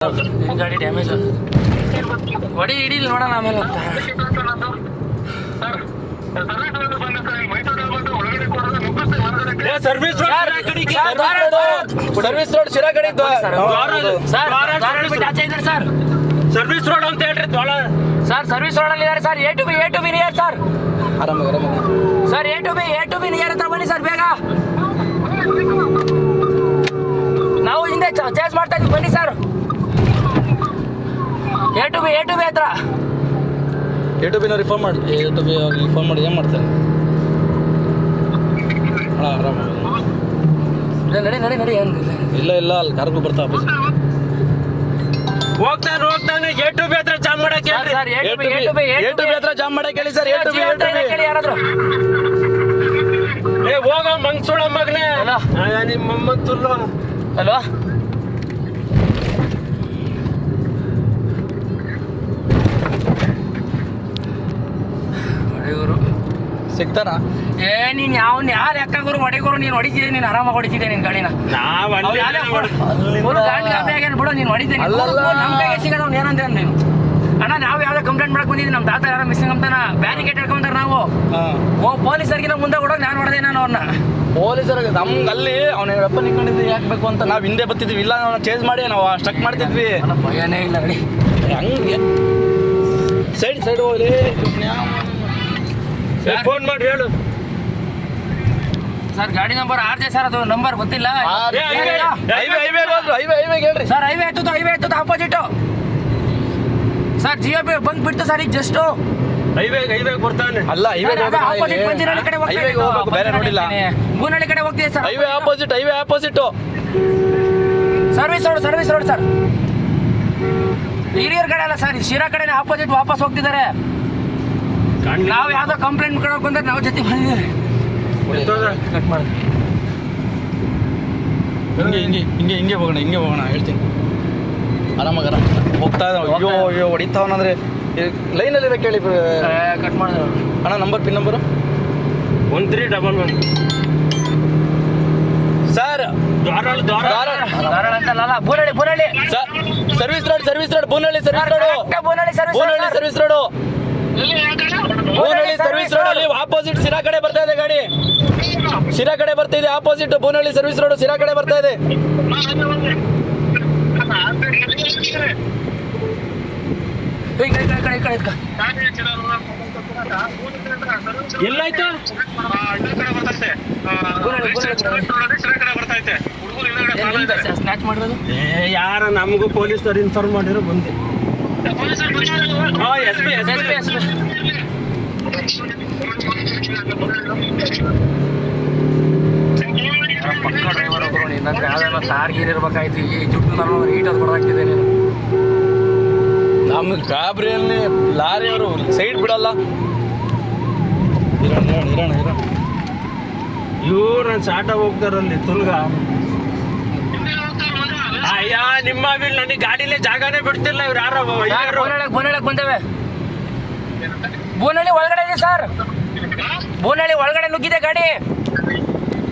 ನಿನ್ನ ಗಾಡಿ ಡ್ಯಾಮೇಜ್ ಹೊಡಿ ಹಿಡೀಲಿ ನೋಡೋಣ ಆಮೇಲೆ ಅಂತ. ಸರ್ವಿಸ್ ರೋಡ್ ಶಿರಾ ಕಡೆ ಆಚೆ ಇದ್ದಾರೆ ಸರ್. ಸರ್ವಿಸ್ ರೋಡ್ ಅಂತ ಹೇಳ್ರಿ ಸರ್ ಸರ್ವಿಸ್ ರೋಡ್ ಅಲ್ಲಿ ಇದ್ದಾರೆ sir. A to B near sir. Sir A to B near ಹತ್ರ ಬನ್ನಿ ಸರ್ ಬೇಗ. ನಾವು ಹಿಂದೆ ಚೇಂಜ್ ಮಾಡ್ತಾ ಇದ್ವಿ ಬನ್ನಿ ಸರ್. ಎ ಟು ಬಿ ಹತ್ರ ಎ ಟು ಬಿನವ್ರಿಗೆ ಫೋನ್ ಮಾಡಿ. ಎ ಟು ಬಿ ಅವ್ರಿಗೆ ಫೋನ್ ಮಾಡಿ ಏನು ಮಾಡ್ತಾರೆ? ಆರಾಮ ನಡಿ ಇಲ್ಲ ಅಲ್ಲಿ ಕಾರ್ಗಳು ಬರ್ತಾ ಹೋಗ್ತಾನೆ ಎ ಟು ಬಿ ಹತ್ರ ಜಾಮ್ ಮಾಡಕ್ಕೆ ಎ ಟು ಬಿ ಹತ್ರ ಜಾಮ್ ಮಾಡಕ್ಕೆ ಹೇಳಿ ಸರ್. ಎ ಟು ಬಿ ಯಾರಾದ್ರು ಹೋಗೋ ಮಂಗ್ಸುಳ ಮಗನೇ ನಿಮ್ಮ ಮೊಮ್ಮತ್ತುಲ್ಲು. ಹಲೋ ಹೊಡೆಯೂರು ಸಿಗ್ತಾನ? ನೀನ್ ಯಾರು ಲೆಕ್ಕಗುರು ಹೊಡೆಗುರು ನೀನು ಹೊಡಿತಿದ್ದೆ. ನೀನು ಆರಾಮಾಗಿ ಹೊಡಿತಿದ್ದೆ ನಿನ್ ಗಾಡಿನ. ಬಿಡು ನೀನು ಹೊಡಿತೀನಿ. ನಮ್ಮ ಕೈಗೆ ಸಿಗೋದು ಅವ್ನು ಏನಂತ ನೀನು ಅಣ್ಣ. ನಾವು ಯಾವ್ದೋ ಕಂಪ್ಲೇಂಟ್ ಮಾಡಕ್ ಬಂದಿದ್ದೀವಿ. ನಮ್ಮ ತಾತ ಯಾರೋ ಮಿಸ್ಸಿಂಗ್ ಅಂತಾನ ಬ್ಯಾರಿಕೇಡ್ ಹಿಡ್ಕೊಂತಾರೆ. ನಾವು ಪೊಲೀಸರಿಗಿನ ಮುಂದೆ ಕೊಡೋದು ನಾನು ಹೊಡೆದೆ. ನಾನು ಅವ್ರನ್ನ ಪೊಲೀಸರಿಗೆ ನಮ್ಗೆ ಅಲ್ಲಿ ಅವ್ನ ವೆಪನ್ ಇಟ್ಕೊಂಡಿದ್ದು ಯಾಕೆ ಬೇಕು ಅಂತ ನಾವು ಹಿಂದೆ ಬರ್ತಿದ್ವಿ. ಇಲ್ಲ ನಾವು ಚೇಂಜ್ ಮಾಡಿ ನಾವು ಸ್ಟಕ್ ಮಾಡ್ತಿದ್ವಿ. ಭಯನೇ ಇಲ್ಲ ನಡಿ. ಹಂಗೆ ಸೈಡ್ ಹೋಗ್ಲಿ. ಫೋನ್ ಮಾಡಿ ಹೇಳು ಸರ್. ಗಾಡಿ ನಂಬರ್ 6 ಸರ್. ಅದು ನಂಬರ್ ಗೊತ್ತಿಲ್ಲ ಹೇಳ್ರಿ ಸರ್. ಹೈವೇ ಎತ್ತುದು ಆಪೋಸಿಟ್ ಸರ್. ಜಿಯೋ ಬಂಕ್ ಬಿಡ್ತು ಸರ್ ಈಗ ಜಸ್ಟ್ ಹೈವೇ ಬರ್ತಾನೆ. ಅಲ್ಲ ಆಪೋಸಿಟ್ ಪಂಜಿನಹಳ್ಳಿ ಕಡೆ ಹೋಗ್ಬೇಕು. ಬೇರೆ ನೋಡಿಲ್ಲ. ಬೂನಹಳ್ಳಿ ಕಡೆ ಹೋಗ್ತೀವಿ sir. Highway opposite service road sir. ಹಿರಿಯರ್ ಕಡೆ ಅಲ್ಲ ಸರ್. ಶಿರಾ ಕಡೆ ಆಪೋಸಿಟ್ ವಾಪಸ್ ಹೋಗ್ತಿದ್ದಾರೆ. ನಾವು ಯಾವ್ದೋ ಕಂಪ್ಲೇಂಟ್ ಕೊಡೋಕೆ ಬಂದ್ರೆ ನಾವು ಜೊತೆ ಬಂದಿದ್ದೀವಿ. ಕಟ್ ಮಾಡಿ ಹಿಂಗೆ ಹೋಗೋಣ ಹೇಳ್ತೀನಿ. ಆರಾಮಾಗ ಹೋಗ್ತಾ ಅಯ್ಯೋ ಹೊಡಿತಾವನಂದ್ರೆ ಲೈನಲ್ಲಿರೋ ಕೇಳಿ. ಕಟ್ ಮಾಡಿದ್ರು ಅಣ್ಣ ಪಿನ್ ನಂಬರು 1311 ಸರ್. ಧಾರವಾಡ ಅಂತಲ್ಲ ಬೂನಹಳ್ಳಿ ಸರ್ವಿಸ್ ರೋಡ್ ಬೂನಹಳ್ಳಿ ಸರ್ವಿಸ್ ರೋಡ್ ಅಲ್ಲಿ ಆಪೋಸಿಟ್ ಶಿರಾ ಕಡೆ ಬರ್ತಾ ಇದೆ ಗಾಡಿ. ಶಿರಾ ಕಡೆ ಬರ್ತಾ ಇದೆ ಆಪೋಸಿಟ್. ಬೂನಹಳ್ಳಿ ಸರ್ವಿಸ್ ರೋಡ್ ಶಿರಾ ಕಡೆ ಬರ್ತಾ ಇದೆ. ಎಲ್ಲಾಯ್ತು? ಸ್ನ್ಯಾಚ್ ಮಾಡಿರೋದು ಯಾರ ನಮಗೂ ಪೊಲೀಸರು ಇನ್ಫಾರ್ಮ್ ಮಾಡಿರೋ ಬಂದೆ. ಪಕ್ಕ ಡ್ರೈವರ್ ಒಬ್ಬರು ನಿನ್ನಂದ್ರೆ ಯಾವ್ದಾರ ಕಾರ್ ಗೀರ್ ಇರ್ಬೇಕಾಯ್ತು. ಈ ಜುಟ್ಟು ನಾನು ಈಟೋದು ಕೊಡಾಕ್ತಿದ್ದೆ ನೀನು. ನಮ್ಗೆ ಗಾಬರಿಯಲ್ಲಿ ಲಾರಿಯವರು ಸೈಡ್ ಬಿಡಲ್ಲ. ಇರೋಣ ಇವ್ರು ನನ್ನ ಚಾಟ ಹೋಗ್ತಾರಲ್ಲಿ ತುಲ್ಗ. ಅಯ್ಯ ನಿಮ್ಮ ನನಗೆ ಗಾಡಿಲೇ ಜಾಗನೇ ಬಿಡ್ತಿಲ್ಲ ಇವ್ರು ಯಾರು. ಬೂನಹಳ್ಳಿ ಬಂದೇವೆ. ಬೂನಹಳ್ಳಿ ಒಳಗಡೆ ಇದೆ ಸರ್. ಬೂನಹಳ್ಳಿ ಒಳಗಡೆ ನುಗ್ಗಿದೆ ಗಾಡಿ.